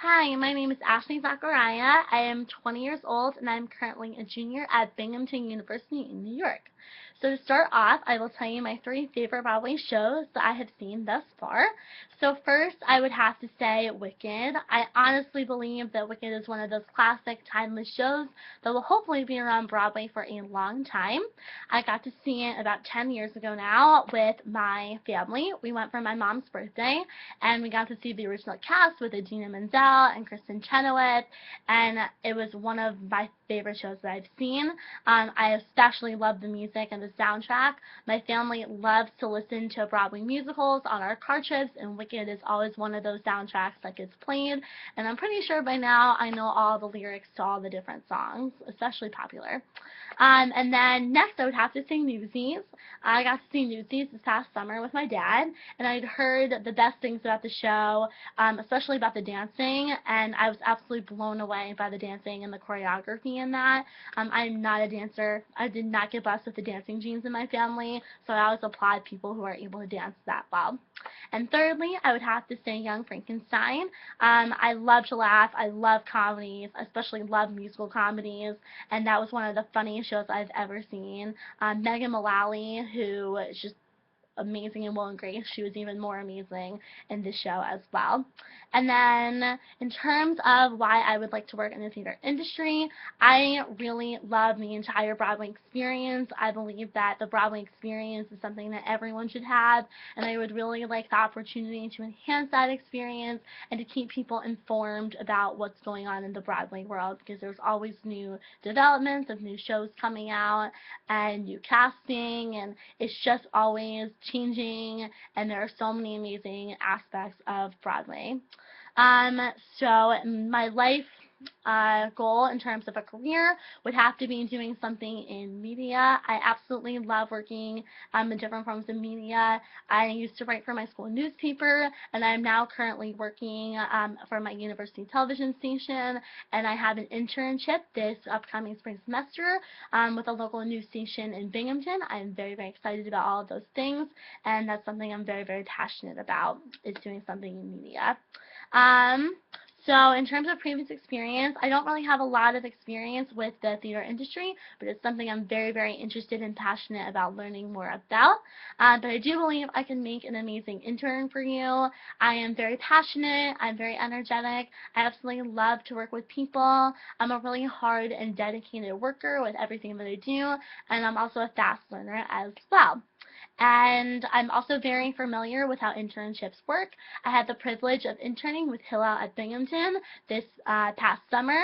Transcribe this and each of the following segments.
Hi, my name is Ashley Zachariah. I am 20 years old and I'm currently a junior at Binghamton University in New York. So to start off, I will tell you my three favorite Broadway shows that I have seen thus far. So first, I would have to say Wicked. I honestly believe that Wicked is one of those classic, timeless shows that will hopefully be around Broadway for a long time. I got to see it about 10 years ago now with my family. We went for my mom's birthday, and we got to see the original cast with Idina Menzel and Kristen Chenoweth, and it was one of my favorite shows that I've seen. I especially love the music and the soundtrack. My family loves to listen to Broadway musicals on our car trips, and Wicked is always one of those soundtracks that gets played, and I'm pretty sure by now I know all the lyrics to all the different songs, especially popular. And then next I would have to say Newsies. I got to see Newsies this past summer with my dad, and I'd heard the best things about the show, especially about the dancing, and I was absolutely blown away by the dancing and the choreography in that. I'm not a dancer. I did not get blessed with the dancing genes in my family, so I always applaud people who are able to dance that well. And thirdly, I would have to say Young Frankenstein. I love to laugh. I love comedies, especially love musical comedies, and that was one of the funniest shows I've ever seen. Megan Mullally, who is just amazing in Will and Grace, she was even more amazing in this show as well. And then in terms of why I would like to work in the theater industry, I really love the entire Broadway experience. I believe that the Broadway experience is something that everyone should have, and I would really like the opportunity to enhance that experience and to keep people informed about what's going on in the Broadway world, because there's always new developments of new shows coming out and new casting, and it's just always changing, and there are so many amazing aspects of Broadway. So my life goal in terms of a career would have to be doing something in media. I absolutely love working in different forms of media. I used to write for my school newspaper, and I'm now currently working for my university television station, and I have an internship this upcoming spring semester with a local news station in Binghamton. I'm very, very excited about all of those things, and that's something I'm very, very passionate about, is doing something in media. So in terms of previous experience, I don't really have a lot of experience with the theater industry, but it's something I'm very, very interested and passionate about learning more about. But I do believe I can make an amazing intern for you. I am very passionate. I'm very energetic. I absolutely love to work with people. I'm a really hard and dedicated worker with everything that I do, and I'm also a fast learner as well. And I'm also very familiar with how internships work. I had the privilege of interning with Hillel at Binghamton this past summer.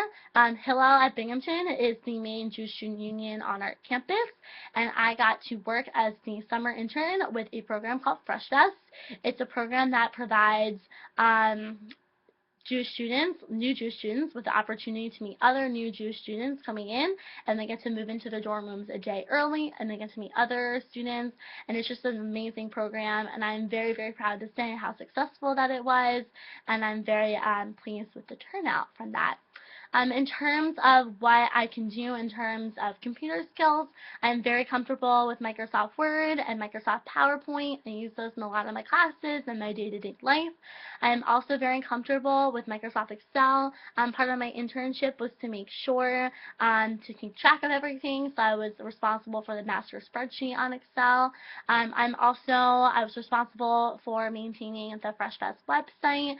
Hillel at Binghamton is the main Jewish student union on our campus, and I got to work as the summer intern with a program called Fresh Fest. It's a program that provides new Jewish students, with the opportunity to meet other new Jewish students coming in, and they get to move into their dorm rooms a day early, and they get to meet other students, and it's just an amazing program, and I'm very, very proud to say how successful that it was, and I'm very pleased with the turnout from that. In terms of what I can do in terms of computer skills, I'm very comfortable with Microsoft Word and Microsoft PowerPoint. I use those in a lot of my classes and my day-to-day life. I am also very comfortable with Microsoft Excel. Part of my internship was to make sure to keep track of everything, so I was responsible for the master spreadsheet on Excel. I was responsible for maintaining the Fresh Fest website,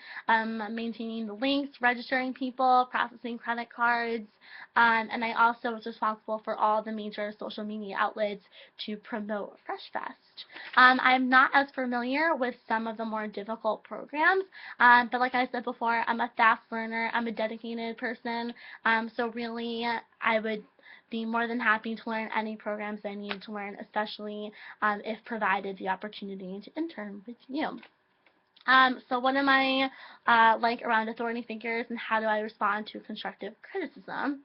maintaining the links, registering people, processing credit cards, and I also was responsible for all the major social media outlets to promote Fresh Fest. I'm not as familiar with some of the more difficult programs, but like I said before, I'm a fast learner, I'm a dedicated person, so really I would be more than happy to learn any programs I need to learn, especially if provided the opportunity to intern with you. So what am I like around authority figures, and how do I respond to constructive criticism?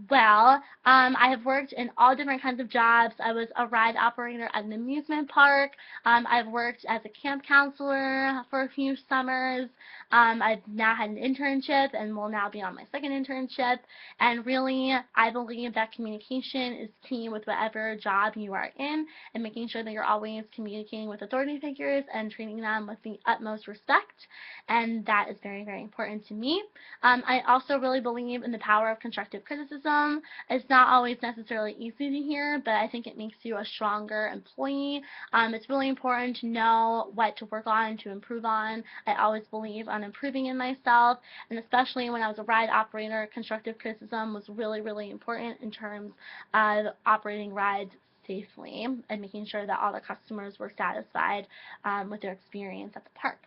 Well, I have worked in all different kinds of jobs. I was a ride operator at an amusement park. I've worked as a camp counselor for a few summers. I've now had an internship and will now be on my second internship. And really, I believe that communication is key with whatever job you are in, and making sure that you're always communicating with authority figures and treating them with the utmost utmost respect, and that is very, very important to me. I also really believe in the power of constructive criticism. It's not always necessarily easy to hear, but I think it makes you a stronger employee. It's really important to know what to work on, to improve on. I always believe on improving in myself, and especially when I was a ride operator, constructive criticism was really, really important in terms of operating rides safely and making sure that all the customers were satisfied with their experience at the park.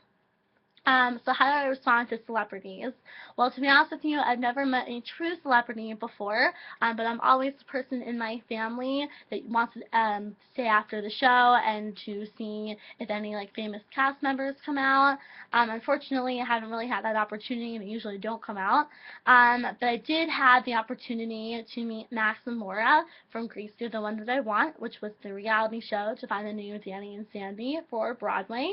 So how do I respond to celebrities? Well, to be honest with you, I've never met a true celebrity before, but I'm always the person in my family that wants to stay after the show and to see if any like famous cast members come out. Unfortunately, I haven't really had that opportunity, and they usually don't come out. But I did have the opportunity to meet Max and Laura from Grease, You're the One That I Want, which was the reality show to find the new Danny and Sandy for Broadway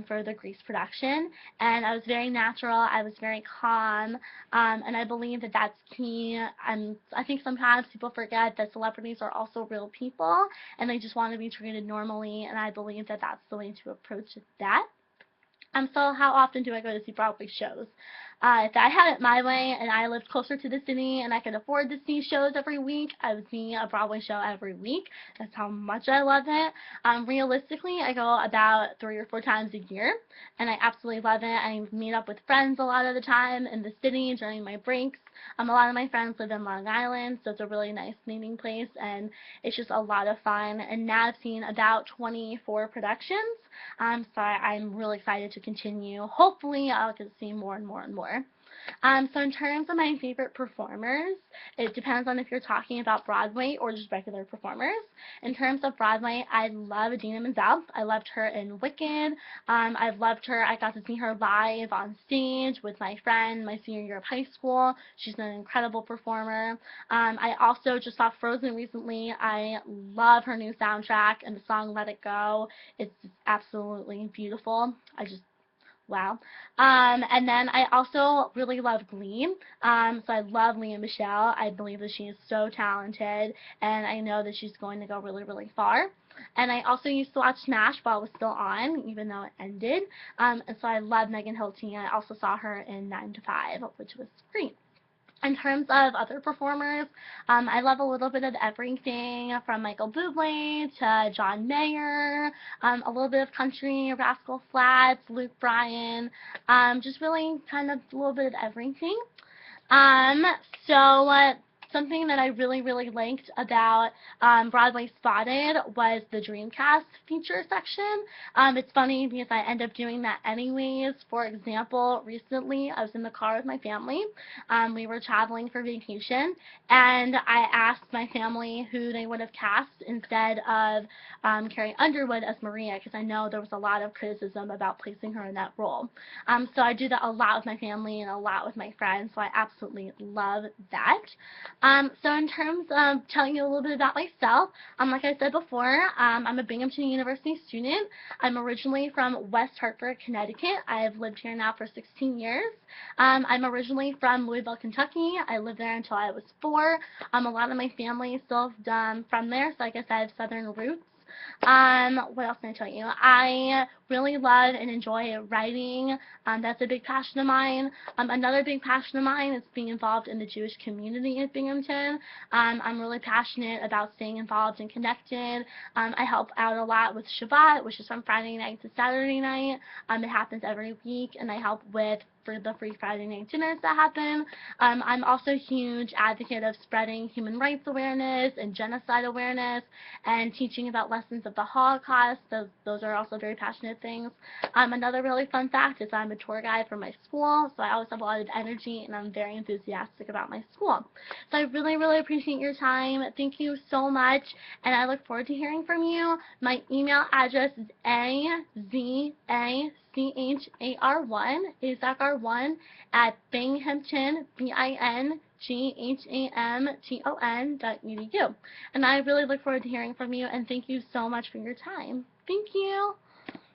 for the Grease production. And I was very natural, I was very calm, and I believe that that's key. I think sometimes people forget that celebrities are also real people, and they just want to be treated normally, and I believe that that's the way to approach that. So how often do I go to see Broadway shows? If I had it my way and I lived closer to the city and I could afford to see shows every week, I would see a Broadway show every week. That's how much I love it. Realistically, I go about 3 or 4 times a year, and I absolutely love it. I meet up with friends a lot of the time in the city during my breaks. A lot of my friends live in Long Island, so it's a really nice meeting place, and it's just a lot of fun. And now I've seen about 24 productions, so I'm really excited to continue. Hopefully, I'll get to see more and more and more. So in terms of my favorite performers, it depends on if you're talking about Broadway or just regular performers. In terms of Broadway, I love Idina Menzel. I loved her in Wicked. I've loved her. I got to see her live on stage with my friend my senior year of high school. She's an incredible performer. I also just saw Frozen recently. I love her new soundtrack and the song Let It Go. It's absolutely beautiful. Wow. And then I also really love Glee. So I love Lea Michele. I believe that she is so talented, and I know that she's going to go really, really far. And I also used to watch SMASH while it was still on, even though it ended. And so I love Megan Hilty. I also saw her in 9 to 5, which was great. In terms of other performers, I love a little bit of everything from Michael Bublé to John Mayer, a little bit of country, Rascal Flatts, Luke Bryan, just really kind of a little bit of everything. Something that I really, really liked about Broadway Spotted was the Dreamcast feature section. It's funny because I end up doing that anyways. For example, recently I was in the car with my family. We were traveling for vacation, and I asked my family who they would have cast instead of Carrie Underwood as Maria, because I know there was a lot of criticism about placing her in that role. So I do that a lot with my family and a lot with my friends, so I absolutely love that. So in terms of telling you a little bit about myself, like I said before, I'm a Binghamton University student. I'm originally from West Hartford, Connecticut. I've lived here now for 16 years. I'm originally from Louisville, Kentucky. I lived there until I was 4. A lot of my family is still from there, so I guess I have southern roots. What else can I tell you? I really love and enjoy writing. That's a big passion of mine. Another big passion of mine is being involved in the Jewish community at Binghamton. I'm really passionate about staying involved and connected. I help out a lot with Shabbat, which is from Friday night to Saturday night. It happens every week, and I help for the free Friday night dinners that happen. I'm also a huge advocate of spreading human rights awareness and genocide awareness and teaching about lessons of the Holocaust. Those are also very passionate things. Another really fun fact is I'm a tour guide for my school, so I always have a lot of energy, and I'm very enthusiastic about my school. So I really, really appreciate your time. Thank you so much, and I look forward to hearing from you. My email address is Zachar1 at Binghamton, BINGHAMTON.edu. And I really look forward to hearing from you, and thank you so much for your time. Thank you.